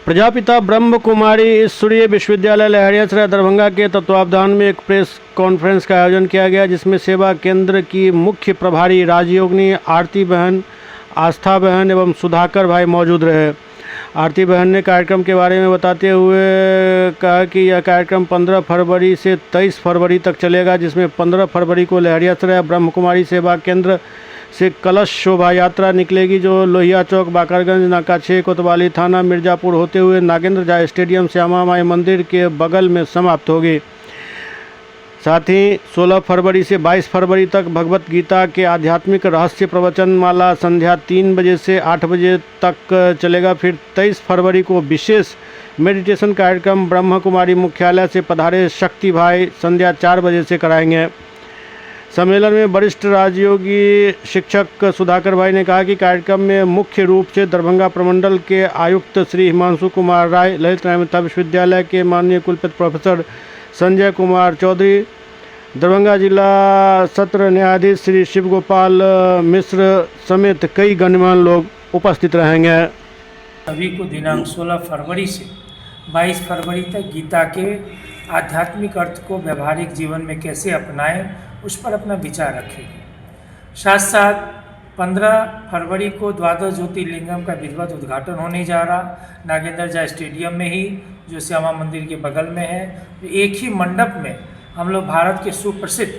प्रजापिता ब्रह्म कुमारी ईश्वरीय विश्वविद्यालय लहरियासराय दरभंगा के तत्वावधान में एक प्रेस कॉन्फ्रेंस का आयोजन किया गया, जिसमें सेवा केंद्र की मुख्य प्रभारी राजयोगिनी आरती बहन, आस्था बहन एवं सुधाकर भाई मौजूद रहे। आरती बहन ने कार्यक्रम के बारे में बताते हुए कहा कि यह कार्यक्रम 15 फरवरी से 23 फरवरी तक चलेगा, जिसमें 15 फरवरी को लहरियासराय ब्रह्म कुमारी सेवा केंद्र से कलश शोभा यात्रा निकलेगी, जो लोहिया चौक, बाकरगंज, नाका 6, कोतवाली थाना, मिर्ज़ापुर होते हुए नागेंद्र झा स्टेडियम, श्यामा माई मंदिर के बगल में समाप्त होगी। साथ ही 16 फरवरी से 22 फरवरी तक भगवत गीता के आध्यात्मिक रहस्य प्रवचन माला संध्या 3 बजे से 8 बजे तक चलेगा। फिर 23 फरवरी को विशेष मेडिटेशन कार्यक्रम ब्रह्म कुमारी मुख्यालय से पधारे शक्ति भाई संध्या 4 बजे से कराएंगे। सम्मेलन में वरिष्ठ राजयोगी शिक्षक सुधाकर भाई ने कहा कि कार्यक्रम में मुख्य रूप से दरभंगा प्रमंडल के आयुक्त श्री हिमांशु कुमार राय, ललित नारायण विश्वविद्यालय के माननीय कुलपति प्रोफेसर संजय कुमार चौधरी, दरभंगा जिला सत्र न्यायाधीश श्री शिव गोपाल मिश्र समेत कई गणमान्य लोग उपस्थित रहेंगे। सभी को दिनांक 16 फरवरी से 22 फरवरी तक गीता के आध्यात्मिक अर्थ को व्यवहारिक जीवन में कैसे अपनाएं, उस पर अपना विचार रखेंगे। साथ साथ 15 फरवरी को द्वादश ज्योतिर्लिंगम का विधिवत उद्घाटन होने जा रहा, नागेंद्र झा स्टेडियम में ही, जो श्यामा मंदिर के बगल में है। तो एक ही मंडप में हम लोग भारत के सुप्रसिद्ध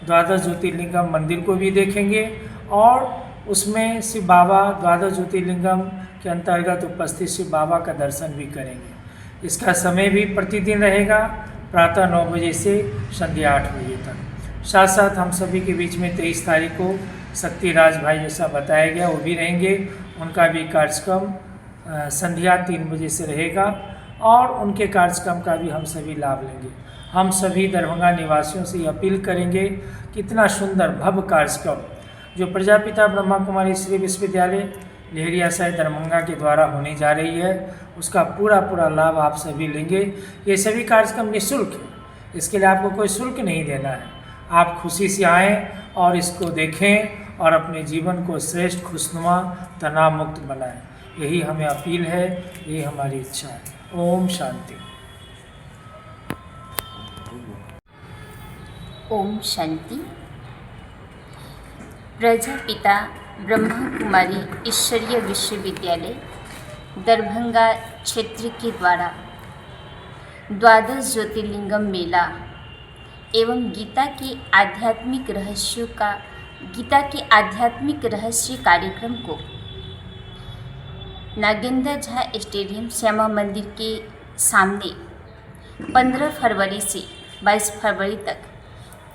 द्वादश ज्योतिर्लिंगम मंदिर को भी देखेंगे और उसमें शिव बाबा द्वादश ज्योतिर्लिंगम के अंतर्गत उपस्थित शिव बाबा का दर्शन भी करेंगे। इसका समय भी प्रतिदिन रहेगा, प्रातः 9 बजे से संध्या 8 बजे तक। साथ साथ हम सभी के बीच में 23 तारीख को शक्तिराज भाई जैसा बताया गया वो भी रहेंगे। उनका भी कार्यक्रम संध्या 3 बजे से रहेगा और उनके कार्यक्रम का भी हम सभी लाभ लेंगे। हम सभी दरभंगा निवासियों से अपील करेंगे कि इतना सुंदर भव्य कार्यक्रम जो प्रजापिता ब्रह्मा कुमारी ईश्वरीय विश्वविद्यालय लहरियासराय दरभंगा के द्वारा होने जा रही है, उसका पूरा लाभ आप सभी लेंगे। ये सभी कार्यक्रम निःशुल्क है, इसके लिए आपको कोई शुल्क नहीं देना है। आप खुशी से आएँ और इसको देखें और अपने जीवन को श्रेष्ठ, खुशनुमा, तनाव मुक्त बनाएं। यही हमें अपील है, यही हमारी इच्छा है। ओम शांति। ओम शांति। प्रजापिता ब्रह्मा कुमारी ईश्वरीय विश्वविद्यालय दरभंगा क्षेत्र के द्वारा द्वादश ज्योतिर्लिंगम मेला एवं गीता के आध्यात्मिक रहस्य कार्यक्रम को नागेंद्र झा स्टेडियम श्यामा मंदिर के सामने 15 फरवरी से 22 फरवरी तक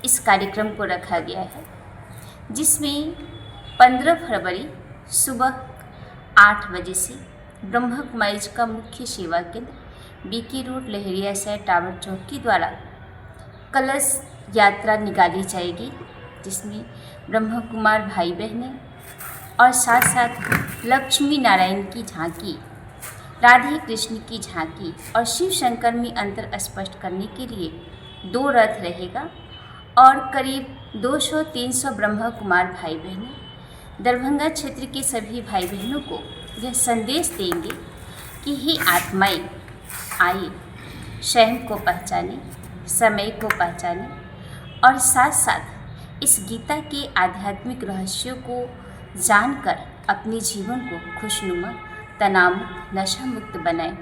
इस कार्यक्रम को रखा गया है, जिसमें 15 फरवरी सुबह 8 बजे से ब्रह्मा कुमारी का मुख्य सेवा केंद्र बीके रोड लहरियासराय टावर चौक के द्वारा कलश यात्रा निकाली जाएगी, जिसमें ब्रह्म कुमार भाई बहनें और साथ साथ लक्ष्मी नारायण की झांकी, राधे कृष्ण की झांकी और शिव शंकर में अंतर स्पष्ट करने के लिए 2 रथ रहेगा और करीब 200-300 ब्रह्म कुमार भाई बहनें दरभंगा क्षेत्र के सभी भाई बहनों को यह संदेश देंगे कि हे आत्माएं, आइए स्वयं को पहचानें, समय को पहचानें और साथ साथ इस गीता के आध्यात्मिक रहस्यों को जानकर अपने जीवन को खुशनुमा, तनाव, नशा मुक्त बनाएं।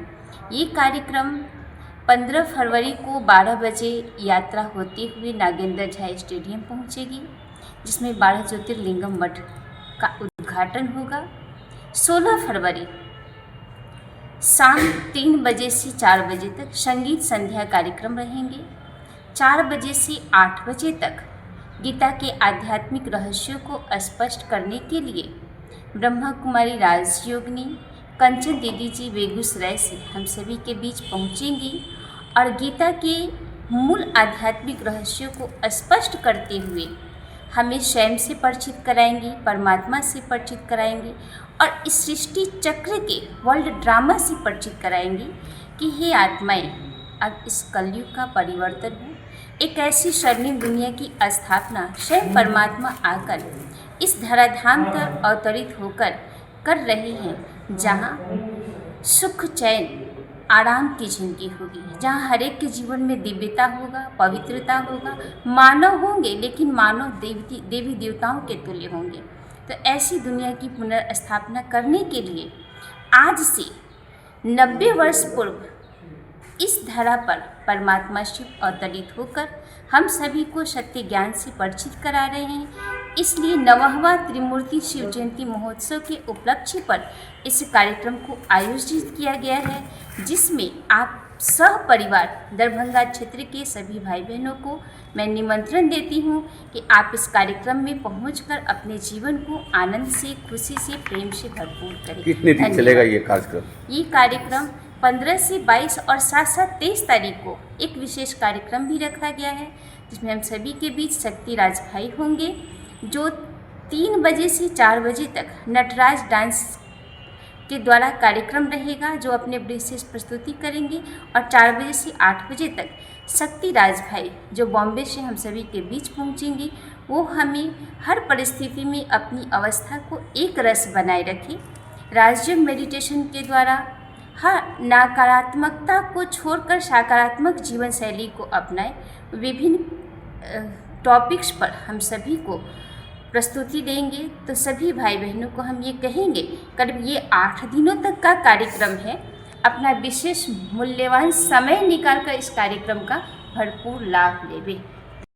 ये कार्यक्रम 15 फरवरी को 12 बजे यात्रा होते हुए नागेंद्र झा स्टेडियम पहुंचेगी, जिसमें 12 ज्योतिर्लिंगम मठ का उद्घाटन होगा। 16 फरवरी शाम 3 बजे से 4 बजे तक संगीत संध्या कार्यक्रम रहेंगे। 4 बजे से 8 बजे तक गीता के आध्यात्मिक रहस्यों को स्पष्ट करने के लिए ब्रह्मा कुमारी राजयोगिनी कंचन दीदी जी बेगूसराय से हम सभी के बीच पहुंचेंगी और गीता के मूल आध्यात्मिक रहस्यों को स्पष्ट करते हुए हमें स्वयं से परिचित कराएंगी, परमात्मा से परिचित कराएंगी और इस सृष्टि चक्र के वर्ल्ड ड्रामा से परिचित कराएंगी कि हे आत्माएं, अब इस कलयुग का परिवर्तन हो, एक ऐसी स्वर्णिम दुनिया की स्थापना स्वयं परमात्मा आकर इस धराधाम पर अवतरित होकर कर रहे हैं, जहाँ सुख, चैन आराम की जिंदगी होगी, जहाँ हर एक के जीवन में दिव्यता होगा, पवित्रता होगा, मानव होंगे लेकिन मानव देवी देवताओं के तुल्य होंगे। तो ऐसी दुनिया की पुनर्स्थापना करने के लिए आज से 90 वर्ष पूर्व इस धरा पर परमात्मा शिव अवतरित होकर हम सभी को सत्य ज्ञान से परिचित करा रहे हैं। इसलिए 9वां त्रिमूर्ति शिव जयंती महोत्सव के उपलक्ष्य पर इस कार्यक्रम को आयोजित किया गया है, जिसमें आप सह परिवार दरभंगा क्षेत्र के सभी भाई बहनों को मैं निमंत्रण देती हूं कि आप इस कार्यक्रम में पहुंचकर अपने जीवन को आनंद से, खुशी से, प्रेम से भरपूर करें। कितने दिन चलेगा ये कार्यक्रम? ये कार्यक्रम 15 से 22 और साथ 23 तारीख को एक विशेष कार्यक्रम भी रखा गया है, जिसमें हम सभी के बीच शक्ति राज भाई होंगे, जो 3 बजे से 4 बजे तक नटराज डांस के द्वारा कार्यक्रम रहेगा, जो अपने विशेष प्रस्तुति करेंगे। और 4 बजे से 8 बजे तक शक्ति राज भाई, जो बॉम्बे से हम सभी के बीच पहुंचेंगे, वो हमें हर परिस्थिति में अपनी अवस्था को एक रस बनाए रखें, राजयोग मेडिटेशन के द्वारा हर नकारात्मकता को छोड़कर सकारात्मक जीवन शैली को अपनाएं। विभिन्न टॉपिक्स पर हम सभी को प्रस्तुति देंगे। तो सभी भाई बहनों को हम ये कहेंगे, करीब ये 8 दिनों तक का कार्यक्रम है, अपना विशेष मूल्यवान समय निकालकर इस कार्यक्रम का भरपूर लाभ लेवे।